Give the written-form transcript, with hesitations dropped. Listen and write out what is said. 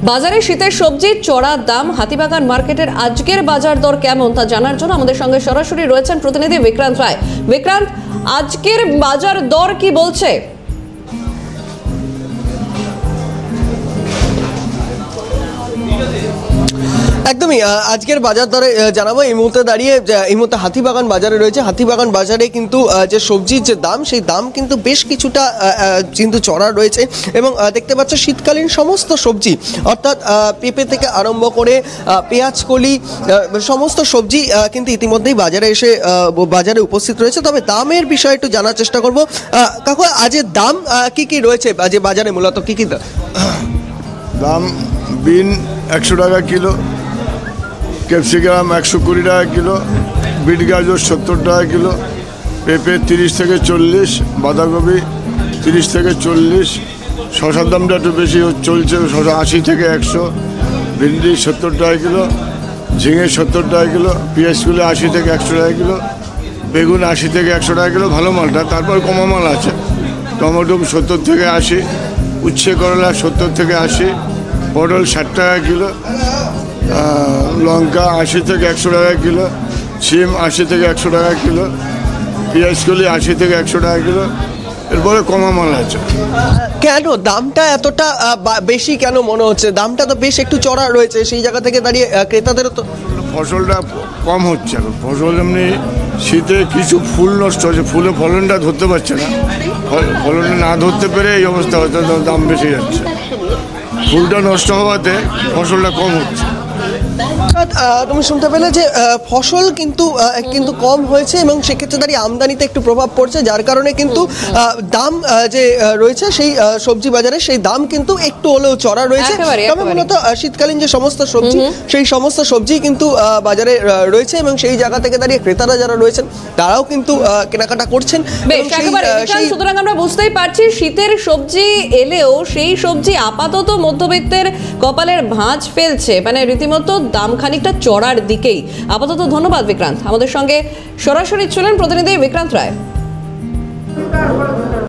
বাজারে শীতের সবজির চড়া দাম, হাতিবাগান মার্কেটের আজকের বাজার দর কেমন তা জানার জন্য আমাদের সঙ্গে সরাসরি রয়েছেন প্রতিনিধি বিক্রান্ত রায়। বিক্রান্ত, আজকের বাজার দর কি বলছে? একদমই আজকের বাজার দরে জানাবো। এই মুহূর্তে দাঁড়িয়ে এই মুহূর্তে হাতিবাগান বাজারে রয়েছে। হাতিবাগান বাজারে কিন্তু যে সবজির যে দাম, সেই দাম কিন্তু বেশ কিছুটা কিন্তু চড়া রয়েছে এবং দেখতে পাচ্ছ শীতকালীন সমস্ত সবজি, অর্থাৎ পেঁপে থেকে আরম্ভ করে পেঁয়াজ কলি সমস্ত সবজি কিন্তু ইতিমধ্যেই বাজারে এসে বাজারে উপস্থিত রয়েছে। তবে দামের বিষয়ে একটু জানার চেষ্টা করব। কাকু, আজের দাম কি কি রয়েছে আজ বাজারে, মূলত কি কি দাম? বিন 100 টাকা কিলো, ক্যাপসিকাম 120 টাকা কিলো, বিট গাজর 70 টাকা কিলো, পেঁপে 30 থেকে 40, বাঁধাকপি 30 থেকে 40, শশার দামটা একটু বেশি চলছে, শশা 80 থেকে 100, ভিন্ডি 70 টাকা কিলো, ঝিঙে 70 টাকা কিলো, পেঁয়াজগুলো 80 থেকে 100 টাকা কিলো, বেগুন 80 থেকে 100 টাকা কিলো ভালো মালটা। তারপর কমা মাল আছে, টমেটো 70 থেকে 80, উচ্ছে করলা 70 থেকে 80, পটল 60 টাকা কিলো, লঙ্কা 80 থেকে 100 টাকা কিলো, সিম 80 থেকে 100 টাকা কিলো, পেঁয়াজকলি 80 থেকে 100 টাকা কিলো। এরপরে কমা মাল আছে। কেন দামটা এতটা বেশি কেন মনে হচ্ছে? দামটা তো বেশ একটু চড়া রয়েছে, সেই জায়গা থেকে দাঁড়িয়ে ক্রেতাদেরও তো ফসলটা কম হচ্ছে এখন। ফসল এমনি শীতে কিছু ফুল নষ্ট হচ্ছে, ফুলে ফলনটা ধরতে পারছে না, ফলনটা না ধরতে পেরে এই অবস্থা হচ্ছে, দাম বেশি যাচ্ছে। ফুলটা নষ্ট হওয়াতে ফসলটা কম হচ্ছে। তুমি শুনতে পেলে যে ফসল কিন্তু কম হয়েছে এবং সেক্ষেত্রে দাঁড়িয়ে আমদানিতে একটু প্রভাব পড়ছে, যার কারণে কিন্তু দাম যে রয়েছে সেই সবজি বাজারে সেই দাম কিন্তু একটু হলেও চড়া রয়েছে। তবে মূলত শীতকালীন যে সমস্ত সবজি, সেই সমস্ত সবজি কিন্তু বাজারে রয়েছে এবং সেই জায়গা থেকে দাঁড়িয়ে ক্রেতারা যারা রয়েছেন তারাও কিন্তু কেনাকাটা করছেন। সুতরাং আমরা বুঝতেই পারছি শীতের সবজি এলেও সেই সবজি আপাতত মধ্যবিত্তের কপালের ভাঁজ ফেলছে, মানে রীতিমতো দাম খানিকটা চড়ার দিকেই আপাতত। ধন্যবাদ বিক্রান্ত। আমাদের সঙ্গে সরাসরি ছিলেন প্রতিনিধি বিক্রান্ত রায়।